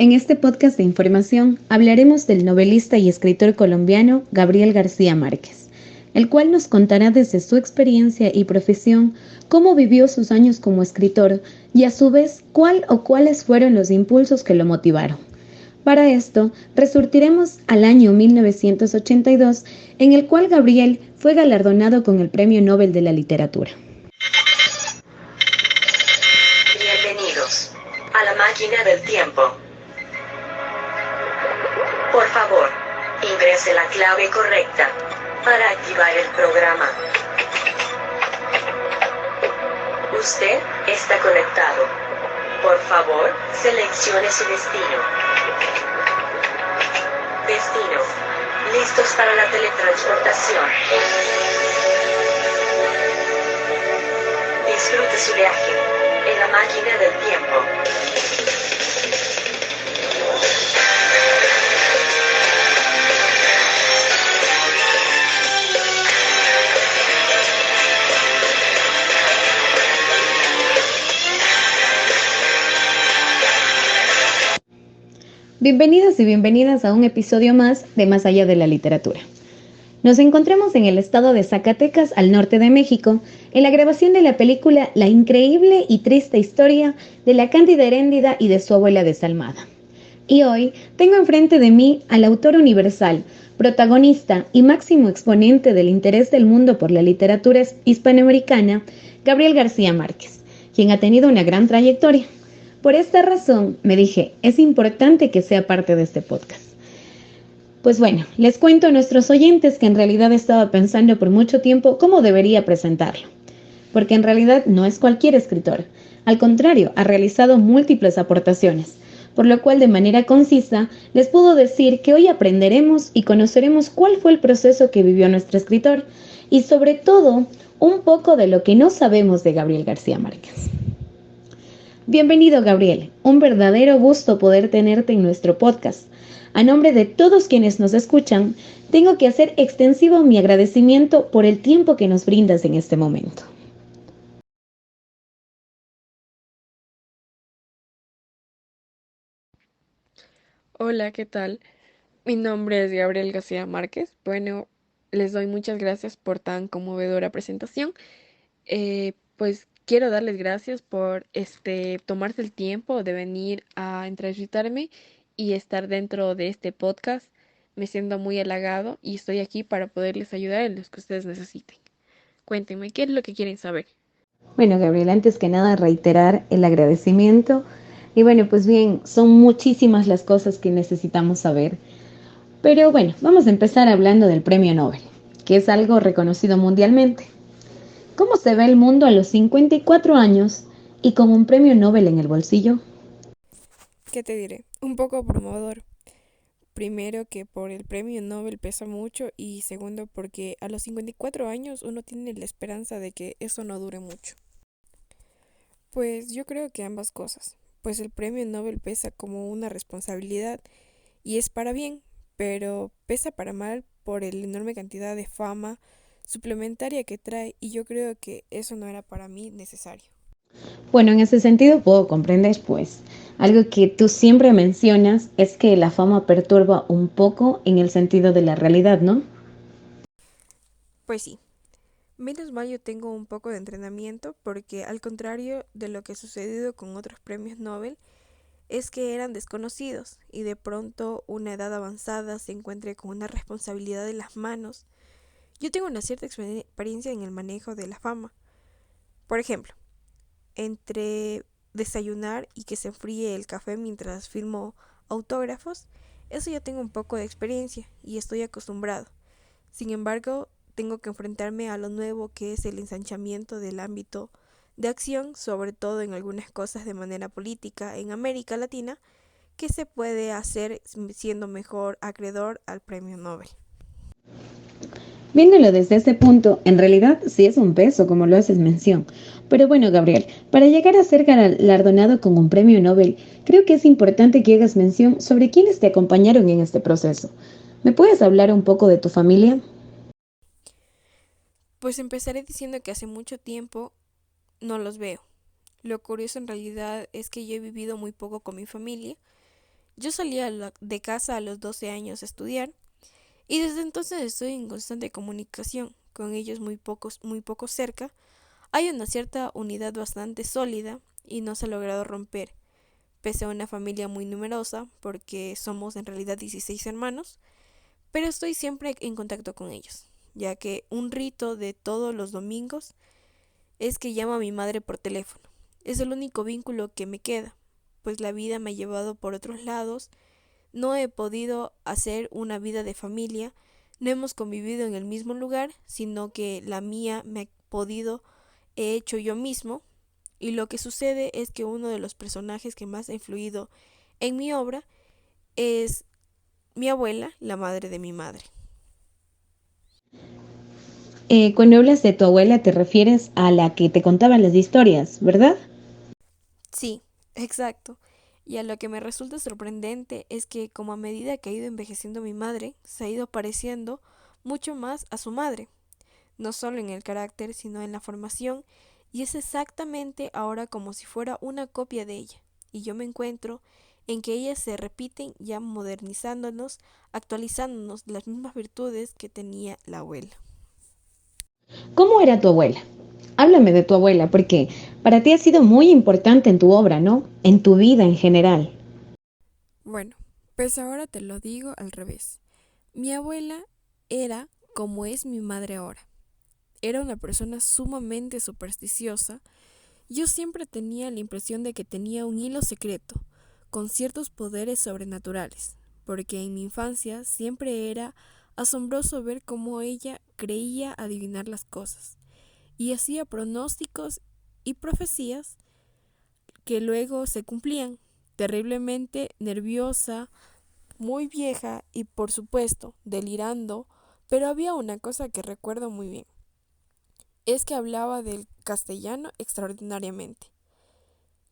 En este podcast de información hablaremos del novelista y escritor colombiano Gabriel García Márquez, el cual nos contará desde su experiencia y profesión cómo vivió sus años como escritor y a su vez cuál o cuáles fueron los impulsos que lo motivaron. Para esto, resurtiremos al año 1982, en el cual Gabriel fue galardonado con el Premio Nobel de la Literatura. Bienvenidos a la máquina del tiempo. Por favor, ingrese la clave correcta para activar el programa. Usted está conectado. Por favor, seleccione su destino. Destino. Listos para la teletransportación. Disfrute su viaje en la máquina del tiempo. Bienvenidos y bienvenidas a un episodio más de Más allá de la literatura. Nos encontramos en el estado de Zacatecas, al norte de México, en la grabación de la película La increíble y triste historia de la Cándida Heréndida y de su abuela desalmada. Y hoy tengo enfrente de mí al autor universal, protagonista y máximo exponente del interés del mundo por la literatura hispanoamericana, Gabriel García Márquez, quien ha tenido una gran trayectoria. Por esta razón me dije, es importante que sea parte de este podcast. Pues bueno, les cuento a nuestros oyentes que en realidad estaba pensando por mucho tiempo cómo debería presentarlo, porque en realidad no es cualquier escritor. Al contrario, ha realizado múltiples aportaciones, por lo cual de manera concisa les puedo decir que hoy aprenderemos y conoceremos cuál fue el proceso que vivió nuestro escritor y sobre todo un poco de lo que no sabemos de Gabriel García Márquez. Bienvenido, Gabriel. Un verdadero gusto poder tenerte en nuestro podcast. A nombre de todos quienes nos escuchan, tengo que hacer extensivo mi agradecimiento por el tiempo que nos brindas en este momento. Hola, ¿qué tal? Mi nombre es Gabriel García Márquez. Bueno, les doy muchas gracias por tan conmovedora presentación. Pues quiero darles gracias por tomarse el tiempo de venir a entrevistarme y estar dentro de este podcast. Me siento muy halagado y estoy aquí para poderles ayudar en los que ustedes necesiten. Cuéntenme, ¿qué es lo que quieren saber? Bueno, Gabriel, antes que nada reiterar el agradecimiento. Y bueno, pues bien, son muchísimas las cosas que necesitamos saber. Pero bueno, vamos a empezar hablando del Premio Nobel, que es algo reconocido mundialmente. ¿Cómo se ve el mundo a los 54 años y con un Premio Nobel en el bolsillo? ¿Qué te diré? Un poco abrumador. Primero que por el premio Nobel pesa mucho y segundo porque a los 54 años uno tiene la esperanza de que eso no dure mucho. Pues yo creo que ambas cosas, pues el premio Nobel pesa como una responsabilidad y es para bien, pero pesa para mal por la enorme cantidad de fama suplementaria que trae y yo creo que eso no era para mí necesario. Bueno, en ese sentido puedo comprender, pues, algo que tú siempre mencionas es que la fama perturba un poco en el sentido de la realidad, ¿no? Pues sí, menos mal yo tengo un poco de entrenamiento porque al contrario de lo que ha sucedido con otros premios Nobel, es que eran desconocidos y de pronto una edad avanzada se encuentre con una responsabilidad en las manos. Yo tengo una cierta experiencia en el manejo de la fama. Por ejemplo, entre desayunar y que se enfríe el café mientras firmo autógrafos, eso ya tengo un poco de experiencia y estoy acostumbrado. Sin embargo, tengo que enfrentarme a lo nuevo que es el ensanchamiento del ámbito de acción, sobre todo en algunas cosas de manera política en América Latina, que se puede hacer siendo mejor acreedor al premio Nobel. Viéndolo desde ese punto, en realidad sí es un peso, como lo haces mención. Pero bueno, Gabriel, para llegar a ser galardonado con un premio Nobel, creo que es importante que hagas mención sobre quiénes te acompañaron en este proceso. ¿Me puedes hablar un poco de tu familia? Pues empezaré diciendo que hace mucho tiempo no los veo. Lo curioso en realidad es que yo he vivido muy poco con mi familia, Yo salía de casa a los 12 años a estudiar y desde entonces estoy en constante comunicación con ellos muy poco cerca. Hay una cierta unidad bastante sólida y no se ha logrado romper, pese a una familia muy numerosa, porque somos en realidad 16 hermanos, pero estoy siempre en contacto con ellos, ya que un rito de todos los domingos es que llamo a mi madre por teléfono. Es el único vínculo que me queda, pues la vida me ha llevado por otros lados, no he podido hacer una vida de familia, no hemos convivido en el mismo lugar, sino que la mía me ha podido, he hecho yo mismo, y lo que sucede es que uno de los personajes que más ha influido en mi obra es mi abuela, la madre de mi madre. Cuando hablas de tu abuela te refieres a la que te contaba las historias, ¿verdad? Sí, exacto. Y a lo que me resulta sorprendente es que como a medida que ha ido envejeciendo mi madre, se ha ido pareciendo mucho más a su madre, no solo en el carácter, sino en la formación, y es exactamente ahora como si fuera una copia de ella. Y yo me encuentro en que ellas se repiten ya modernizándonos, actualizándonos las mismas virtudes que tenía la abuela. ¿Cómo era tu abuela? Háblame de tu abuela, porque para ti ha sido muy importante en tu obra, ¿no? En tu vida en general. Bueno, pues ahora te lo digo al revés. Mi abuela era como es mi madre ahora. Era una persona sumamente supersticiosa. Yo siempre tenía la impresión de que tenía un hilo secreto, con ciertos poderes sobrenaturales, porque en mi infancia siempre era asombroso ver cómo ella creía adivinar las cosas, y hacía pronósticos y profecías que luego se cumplían. Terriblemente nerviosa, muy vieja y por supuesto delirando, pero había una cosa que recuerdo muy bien. Es que hablaba del castellano extraordinariamente,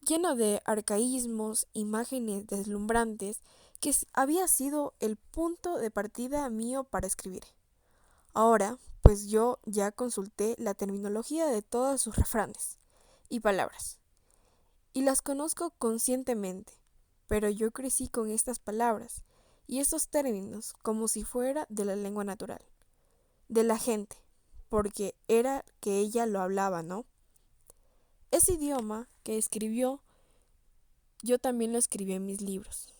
lleno de arcaísmos, imágenes deslumbrantes, que había sido el punto de partida mío para escribir. Ahora, pues yo ya consulté la terminología de todos sus refranes y palabras, y las conozco conscientemente, pero yo crecí con estas palabras y estos términos como si fuera de la lengua natural, de la gente, porque era que ella lo hablaba, ¿no? Ese idioma que escribió, yo también lo escribí en mis libros.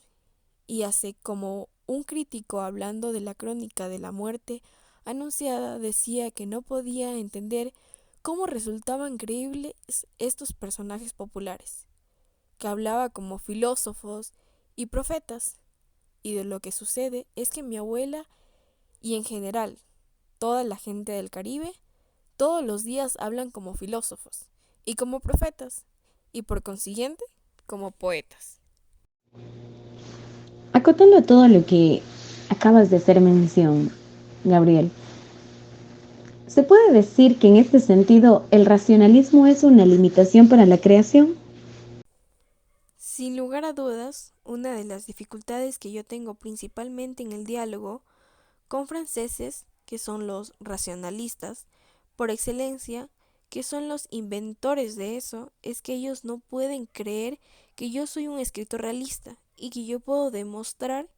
Y hace como un crítico hablando de la crónica de la muerte anunciada decía que no podía entender cómo resultaban creíbles estos personajes populares, que hablaba como filósofos y profetas. Y de lo que sucede es que mi abuela y en general toda la gente del Caribe todos los días hablan como filósofos y como profetas y por consiguiente como poetas. Acotando todo lo que acabas de hacer mención, Gabriel, ¿se puede decir que en este sentido el racionalismo es una limitación para la creación? Sin lugar a dudas, una de las dificultades que yo tengo principalmente en el diálogo con franceses, que son los racionalistas, por excelencia, que son los inventores de eso, es que ellos no pueden creer que yo soy un escritor realista y que yo puedo demostrar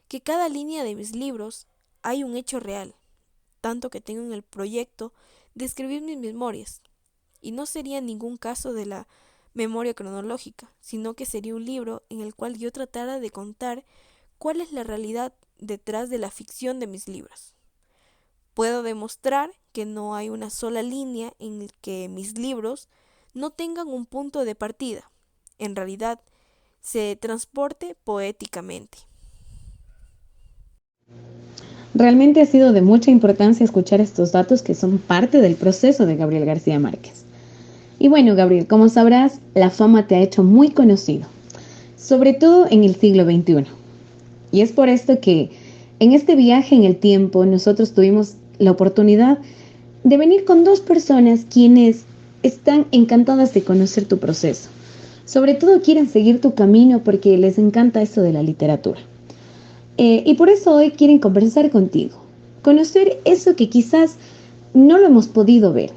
que cada línea de mis libros hay un hecho real, tanto que tengo en el proyecto de escribir mis memorias. Y no sería ningún caso de la memoria cronológica, sino que sería un libro en el cual yo tratara de contar cuál es la realidad detrás de la ficción de mis libros. Puedo demostrar que no hay una sola línea en el que mis libros no tengan un punto de partida. En realidad, se transporte poéticamente. Realmente ha sido de mucha importancia escuchar estos datos que son parte del proceso de Gabriel García Márquez. Y bueno, Gabriel, como sabrás, la fama te ha hecho muy conocido, sobre todo en el siglo XXI. Y es por esto que en este viaje en el tiempo nosotros tuvimos la oportunidad de venir con dos personas quienes están encantadas de conocer tu proceso. Sobre todo quieren seguir tu camino porque les encanta esto de la literatura. Y por eso hoy quieren conversar contigo, conocer eso que quizás no lo hemos podido ver,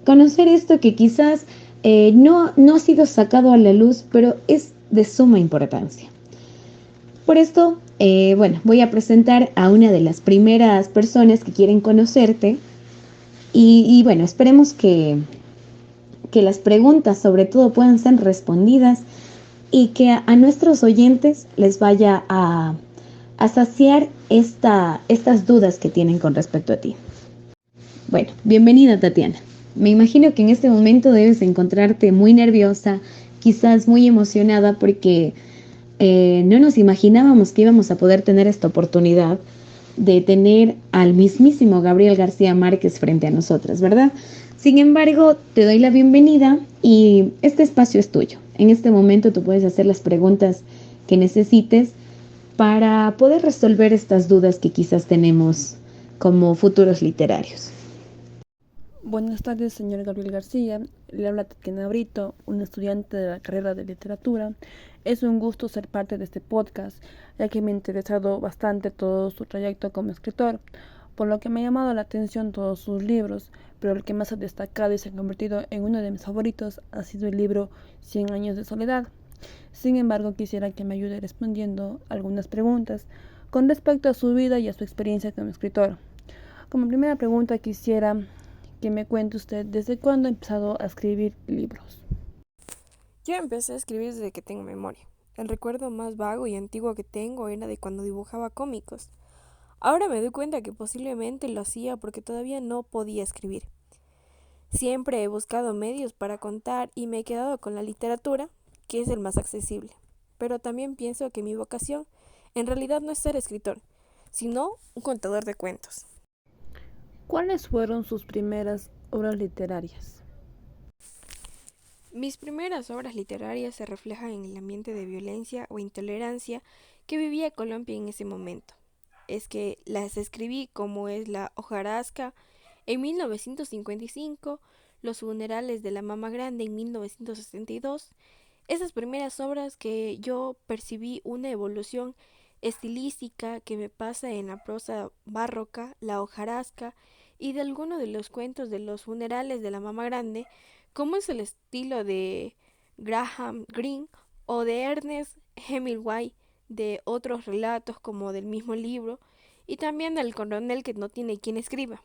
conocer esto que quizás no ha sido sacado a la luz, pero es de suma importancia. Por esto, voy a presentar a una de las primeras personas que quieren conocerte y bueno, esperemos que las preguntas sobre todo puedan ser respondidas y que a nuestros oyentes les vaya a saciar estas dudas que tienen con respecto a ti. Bueno, bienvenida Tatiana. Me imagino que en este momento debes encontrarte muy nerviosa, quizás muy emocionada porque no nos imaginábamos que íbamos a poder tener esta oportunidad de tener al mismísimo Gabriel García Márquez frente a nosotras, ¿verdad? Sin embargo, te doy la bienvenida y este espacio es tuyo. En este momento tú puedes hacer las preguntas que necesites para poder resolver estas dudas que quizás tenemos como futuros literarios. Buenas tardes, señor Gabriel García. Le habla Tatiana Brito, una estudiante de la carrera de literatura. Es un gusto ser parte de este podcast, ya que me ha interesado bastante todo su trayecto como escritor, por lo que me ha llamado la atención todos sus libros, pero el que más ha destacado y se ha convertido en uno de mis favoritos ha sido el libro 100 años de soledad. Sin embargo, quisiera que me ayude respondiendo algunas preguntas con respecto a su vida y a su experiencia como escritor. Como primera pregunta quisiera que me cuente usted desde cuándo ha empezado a escribir libros. Yo empecé a escribir desde que tengo memoria. El recuerdo más vago y antiguo que tengo era de cuando dibujaba cómicos. Ahora me doy cuenta que posiblemente lo hacía porque todavía no podía escribir. Siempre he buscado medios para contar y me he quedado con la literatura, que es el más accesible. Pero también pienso que mi vocación en realidad no es ser escritor, sino un contador de cuentos. ¿Cuáles fueron sus primeras obras literarias? Mis primeras obras literarias se reflejan en el ambiente de violencia o intolerancia que vivía Colombia en ese momento. Es que las escribí como es la hojarasca en 1955, Los funerales de la Mama Grande en 1962, esas primeras obras que yo percibí una evolución estilística que me pasa en la prosa barroca, la hojarasca y de algunos de los cuentos de los funerales de la Mama Grande, como es el estilo de Graham Greene o de Ernest Hemingway, de otros relatos como del mismo libro, y también del coronel que no tiene quien escriba.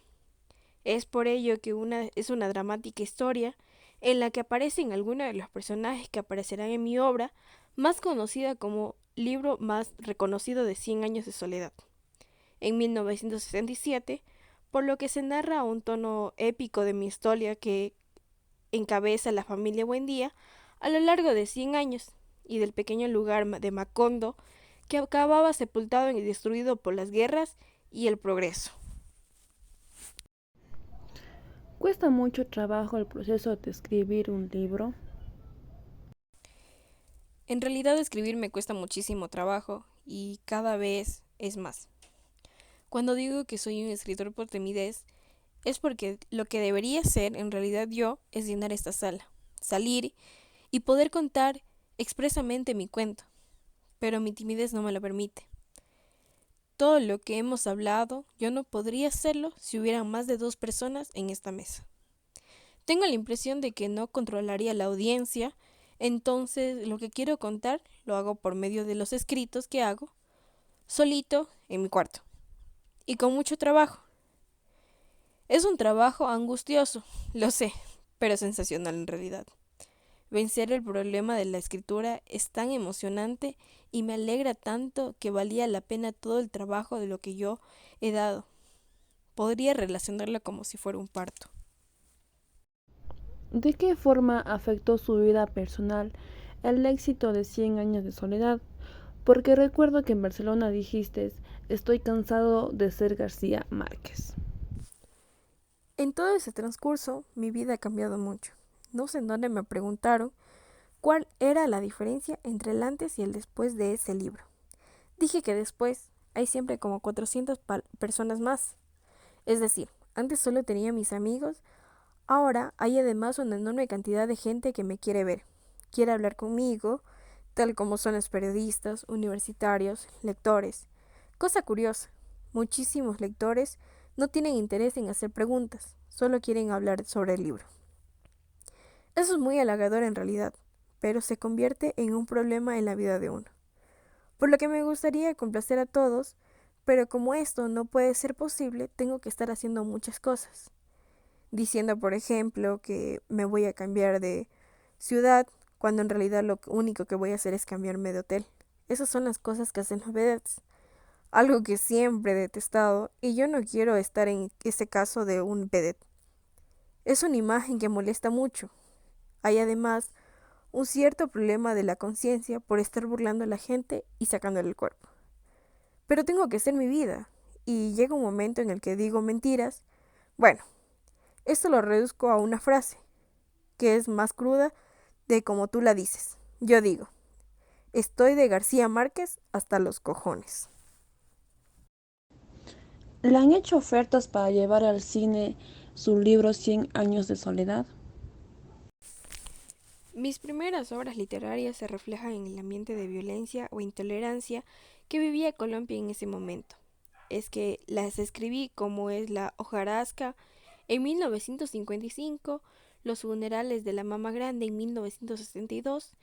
Es por ello que es una dramática historia en la que aparecen algunos de los personajes que aparecerán en mi obra, más conocida como libro más reconocido de 100 años de soledad, en 1967, por lo que se narra un tono épico de mi historia que encabeza la familia Buendía a lo largo de 100 años y del pequeño lugar de Macondo que acababa sepultado y destruido por las guerras y el progreso. ¿Cuesta mucho trabajo el proceso de escribir un libro? En realidad escribir me cuesta muchísimo trabajo y cada vez es más. Cuando digo que soy un escritor por timidez, es porque lo que debería ser en realidad yo es llenar esta sala, salir y poder contar expresamente mi cuento, pero mi timidez no me lo permite. Todo lo que hemos hablado, yo no podría hacerlo si hubieran más de 2 personas en esta mesa. Tengo la impresión de que no controlaría la audiencia, entonces lo que quiero contar lo hago por medio de los escritos que hago, solito en mi cuarto, y con mucho trabajo. Es un trabajo angustioso, lo sé, pero sensacional en realidad. Vencer el problema de la escritura es tan emocionante y me alegra tanto que valía la pena todo el trabajo de lo que yo he dado. Podría relacionarlo como si fuera un parto. ¿De qué forma afectó su vida personal el éxito de 100 años de soledad? Porque recuerdo que en Barcelona dijiste, estoy cansado de ser García Márquez. En todo ese transcurso, mi vida ha cambiado mucho. No sé en dónde me preguntaron cuál era la diferencia entre el antes y el después de ese libro. Dije que después hay siempre como 400 personas más. Es decir, antes solo tenía mis amigos, ahora hay además una enorme cantidad de gente que me quiere ver, quiere hablar conmigo, tal como son los periodistas, universitarios, lectores. Cosa curiosa, muchísimos lectores no tienen interés en hacer preguntas, solo quieren hablar sobre el libro. Eso es muy halagador en realidad, pero se convierte en un problema en la vida de uno, por lo que me gustaría complacer a todos, pero como esto no puede ser posible, tengo que estar haciendo muchas cosas. Diciendo, por ejemplo, que me voy a cambiar de ciudad, cuando en realidad lo único que voy a hacer es cambiarme de hotel. Esas son las cosas que hacen los vedettes, algo que siempre he detestado, y yo no quiero estar en ese caso de un vedette. Es una imagen que molesta mucho. Hay además un cierto problema de la conciencia por estar burlando a la gente y sacándole el cuerpo. Pero tengo que ser mi vida, y llega un momento en el que digo mentiras. Bueno, esto lo reduzco a una frase, que es más cruda de como tú la dices. Yo digo, estoy de García Márquez hasta los cojones. ¿Le han hecho ofertas para llevar al cine su libro 100 años de soledad? Mis primeras obras literarias se reflejan en el ambiente de violencia o intolerancia que vivía Colombia en ese momento. Es que las escribí como es La hojarasca en 1955, Los funerales de la Mama Grande en 1962.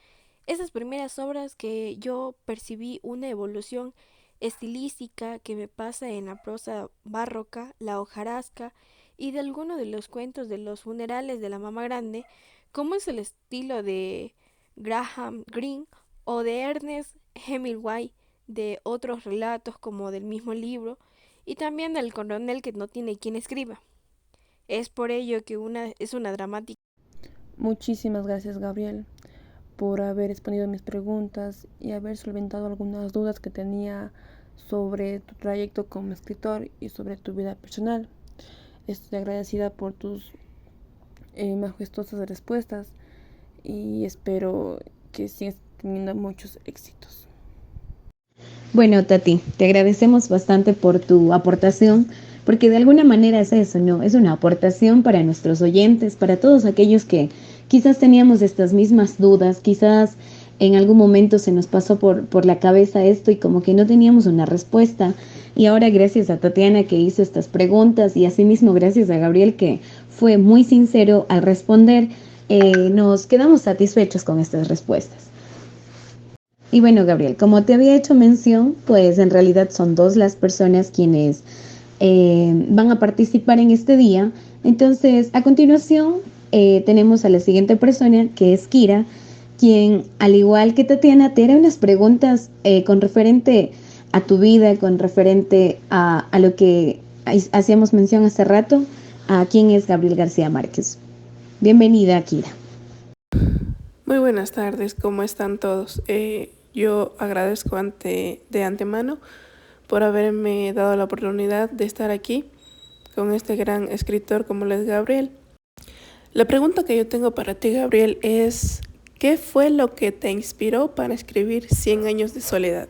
Esas primeras obras que yo percibí una evolución estilística que me pasa en la prosa barroca, La hojarasca, y de algunos de los cuentos de los funerales de la Mama Grande, como es el estilo de Graham Greene o de Ernest Hemingway, de otros relatos como del mismo libro, y también del coronel que no tiene quien escriba. Es por ello que es una dramática. Muchísimas gracias, Gabriel, por haber respondido mis preguntas y haber solventado algunas dudas que tenía sobre tu trayecto como escritor y sobre tu vida personal. Estoy agradecida por tus majestuosas respuestas y espero que sigas teniendo muchos éxitos. Bueno, Tati, te agradecemos bastante por tu aportación, porque de alguna manera es eso, ¿no? Es una aportación para nuestros oyentes, para todos aquellos que quizás teníamos estas mismas dudas, quizás en algún momento se nos pasó por la cabeza esto y como que no teníamos una respuesta. Y ahora gracias a Tatiana que hizo estas preguntas y asimismo gracias a Gabriel que fue muy sincero al responder, nos quedamos satisfechos con estas respuestas. Y bueno, Gabriel, como te había hecho mención, pues en realidad son dos las personas quienes van a participar en este día. Entonces, a continuación, tenemos a la siguiente persona, que es Kira, quien, al igual que Tatiana, te hará unas preguntas con referente a tu vida, con referente a lo que hacíamos mención hace rato, a quién es Gabriel García Márquez. Bienvenida, Kira. Muy buenas tardes, ¿cómo están todos? Yo agradezco de antemano por haberme dado la oportunidad de estar aquí con este gran escritor como lo es Gabriel. La pregunta que yo tengo para ti, Gabriel, es ¿qué fue lo que te inspiró para escribir 100 años de soledad?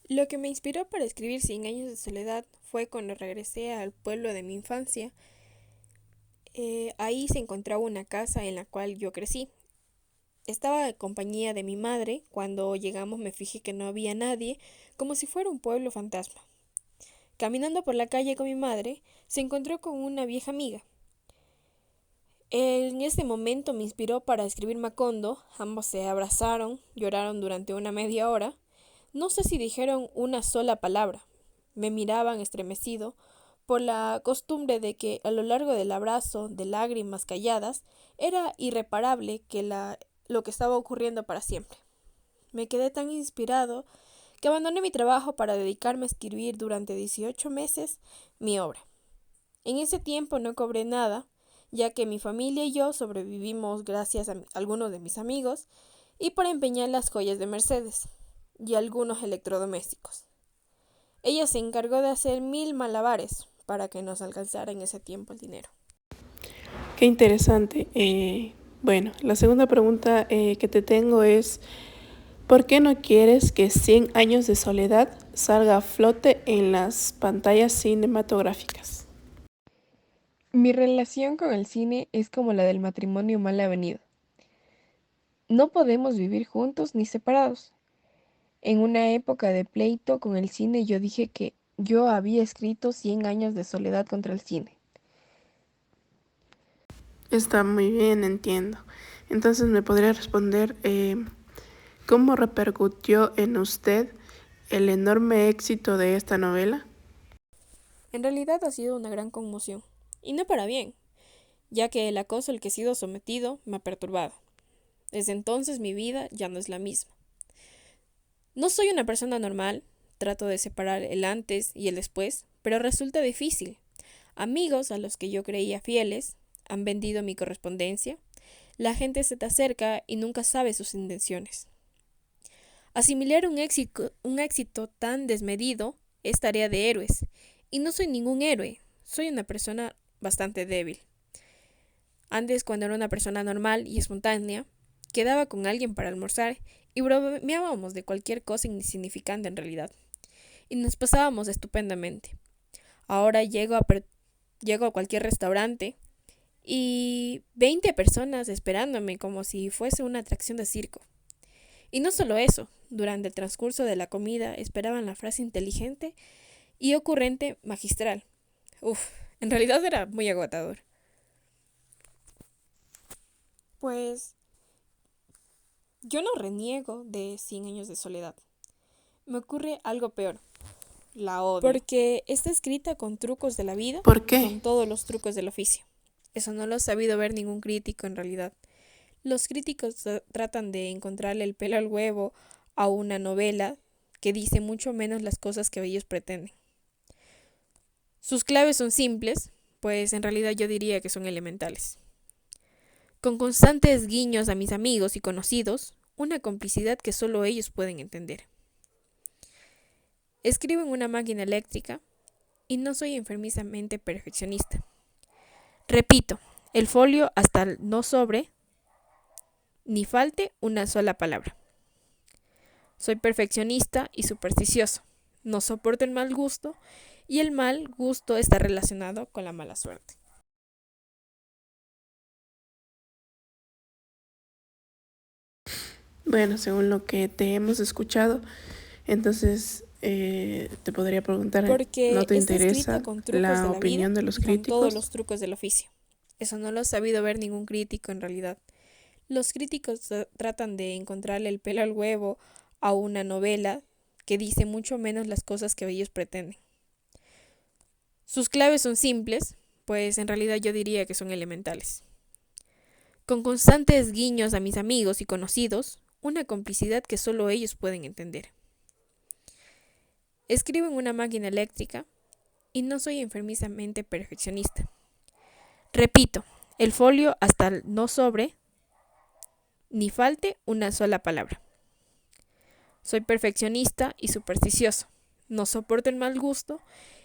Lo que me inspiró para escribir 100 años de soledad fue cuando regresé al pueblo de mi infancia. Ahí se encontraba una casa en la cual yo crecí. Estaba en compañía de mi madre. Cuando llegamos me fijé que no había nadie, como si fuera un pueblo fantasma. Caminando por la calle con mi madre, se encontró con una vieja amiga. En ese momento me inspiró para escribir Macondo. Ambos se abrazaron, lloraron durante una media hora. No sé si dijeron una sola palabra. Me miraban estremecido por la costumbre de que a lo largo del abrazo, de lágrimas calladas, era irreparable lo que estaba ocurriendo para siempre. Me quedé tan inspirado que abandoné mi trabajo para dedicarme a escribir durante 18 meses mi obra. En ese tiempo no cobré nada, ya que mi familia y yo sobrevivimos gracias a algunos de mis amigos y por empeñar las joyas de Mercedes y algunos electrodomésticos. Ella se encargó de hacer 1000 malabares para que nos alcanzara en ese tiempo el dinero. Qué interesante. Bueno, la segunda pregunta que te tengo es ¿por qué no quieres que 100 años de soledad salga a flote en las pantallas cinematográficas? Mi relación con el cine es como la del matrimonio mal avenido. No podemos vivir juntos ni separados. En una época de pleito con el cine yo dije que yo había escrito 100 años de soledad contra el cine. Está muy bien, entiendo. Entonces me podría responder ¿Cómo repercutió en usted el enorme éxito de esta novela? En realidad ha sido una gran conmoción, y no para bien, ya que el acoso al que he sido sometido me ha perturbado. Desde entonces mi vida ya no es la misma. No soy una persona normal, trato de separar el antes y el después, pero resulta difícil. Amigos a los que yo creía fieles han vendido mi correspondencia. La gente se te acerca y nunca sabe sus intenciones. Asimilar un éxito tan desmedido es tarea de héroes, y no soy ningún héroe, soy una persona bastante débil. Antes, cuando era una persona normal y espontánea, quedaba con alguien para almorzar y bromeábamos de cualquier cosa insignificante en realidad, y nos pasábamos estupendamente. Ahora llego a cualquier restaurante y 20 personas esperándome como si fuese una atracción de circo. Y no solo eso, durante el transcurso de la comida esperaban la frase inteligente y ocurrente magistral. Uf, en realidad era muy agotador. Pues yo no reniego de 100 años de soledad. Me ocurre algo peor. La odio. Porque está escrita con trucos de la vida, ¿Por qué? con todos los trucos del oficio. Eso no lo ha sabido ver ningún crítico en realidad. Los críticos tratan de encontrarle el pelo al huevo a una novela que dice mucho menos las cosas que ellos pretenden. Sus claves son simples, pues en realidad yo diría que son elementales. Con constantes guiños a mis amigos y conocidos, una complicidad que solo ellos pueden entender. Escribo en una máquina eléctrica y no soy enfermizamente perfeccionista. Repito, el folio hasta el no sobre ni falte una sola palabra. Soy perfeccionista y supersticioso. No soporto el mal gusto y el mal gusto está relacionado con la mala suerte. Bueno, según lo que te hemos escuchado, entonces te podría preguntar, ¿no Porque te está escrita interesa con trucos de la la vida opinión de los y con todos críticos? los trucos del oficio. Eso no lo ha sabido ver ningún crítico en realidad. Los críticos tratan de encontrarle el pelo al huevo a una novela que dice mucho menos las cosas que ellos pretenden. Sus claves son simples, pues en realidad yo diría que son elementales. Con constantes guiños a mis amigos y conocidos, una complicidad que solo ellos pueden entender. Escribo en una máquina eléctrica y no soy enfermizamente perfeccionista. Repito, el folio hasta el no sobre ni falte una sola palabra. Soy perfeccionista y supersticioso. No soporto el mal gusto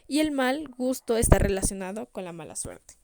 y el mal gusto está relacionado con la mala suerte.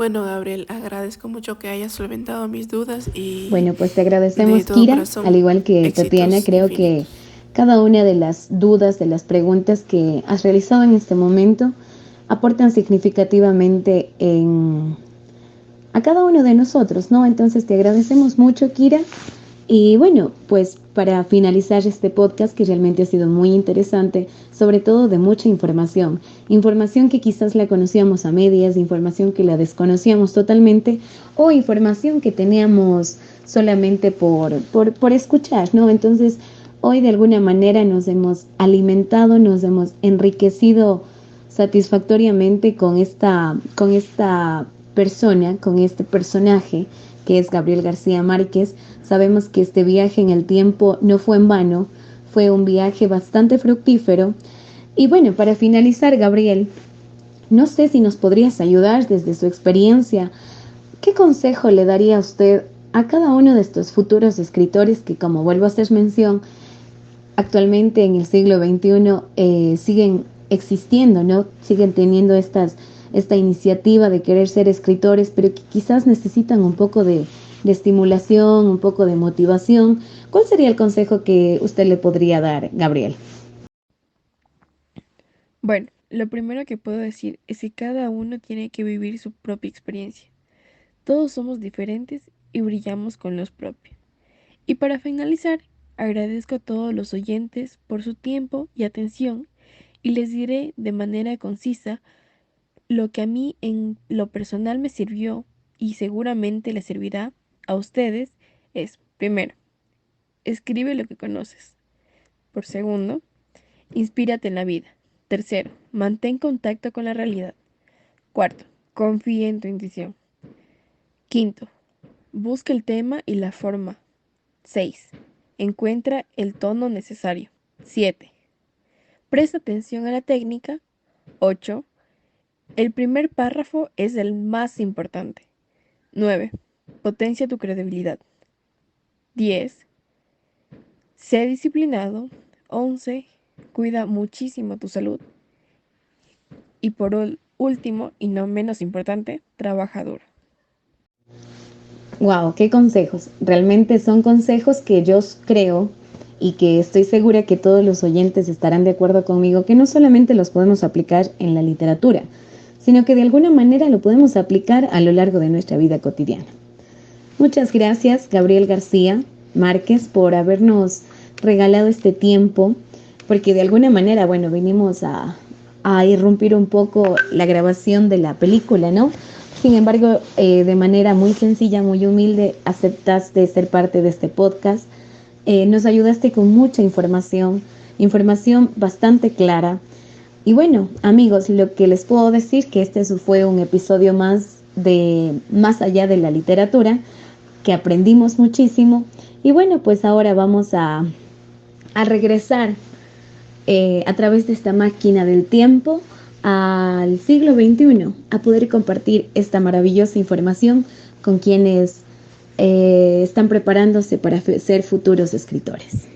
Bueno, Gabriel, agradezco mucho que hayas solventado mis dudas y Bueno, pues te de agradecemos, todo Kira, corazón, al igual que Tatiana. éxitos Creo que infinitos. cada una de las dudas, de las preguntas que has realizado en este momento aportan significativamente a cada uno de nosotros, ¿no? Entonces te agradecemos mucho, Kira. Y bueno, pues para finalizar este podcast que realmente ha sido muy interesante, sobre todo de mucha información que quizás la conocíamos a medias, información que la desconocíamos totalmente o información que teníamos solamente por escuchar, ¿no? Entonces, hoy de alguna manera nos hemos alimentado, nos hemos enriquecido satisfactoriamente con esta persona, con este personaje que es Gabriel García Márquez. Sabemos que este viaje en el tiempo no fue en vano, fue un viaje bastante fructífero. Y bueno, para finalizar, Gabriel, no sé si nos podrías ayudar desde su experiencia. ¿Qué consejo le daría a usted a cada uno de estos futuros escritores que, como vuelvo a hacer mención, actualmente en el siglo XXI siguen existiendo, ¿no? Siguen teniendo esta iniciativa de querer ser escritores, pero que quizás necesitan un poco de estimulación, un poco de motivación? ¿Cuál sería el consejo que usted le podría dar, Gabriel? Bueno, lo primero que puedo decir es que cada uno tiene que vivir su propia experiencia. Todos somos diferentes y brillamos con los propios. Y para finalizar, agradezco a todos los oyentes por su tiempo y atención y les diré de manera concisa lo que a mí en lo personal me sirvió y seguramente les servirá a ustedes es, primero, escribe lo que conoces. Por segundo, inspírate en la vida. Tercero, mantén contacto con la realidad. Cuarto, confía en tu intuición. Quinto, busca el tema y la forma. 6. Encuentra el tono necesario. 7. Presta atención a la técnica. 8. El primer párrafo es el más importante. 9. Potencia tu credibilidad. 10. Sé disciplinado. 11. Cuida muchísimo tu salud. Y por último, y no menos importante, trabaja duro. Wow, qué consejos. Realmente son consejos que yo creo y que estoy segura que todos los oyentes estarán de acuerdo conmigo, que no solamente los podemos aplicar en la literatura, sino que de alguna manera lo podemos aplicar a lo largo de nuestra vida cotidiana. Muchas gracias, Gabriel García Márquez, por habernos regalado este tiempo, porque de alguna manera, bueno, vinimos a irrumpir un poco la grabación de la película, ¿no? Sin embargo, de manera muy sencilla, muy humilde, aceptaste ser parte de este podcast. Nos ayudaste con mucha información bastante clara. Y bueno, amigos, lo que les puedo decir que este fue un episodio más de Más allá de la literatura, que aprendimos muchísimo. Y bueno, pues ahora vamos a regresar a través de esta máquina del tiempo al siglo XXI, a poder compartir esta maravillosa información con quienes están preparándose para ser futuros escritores.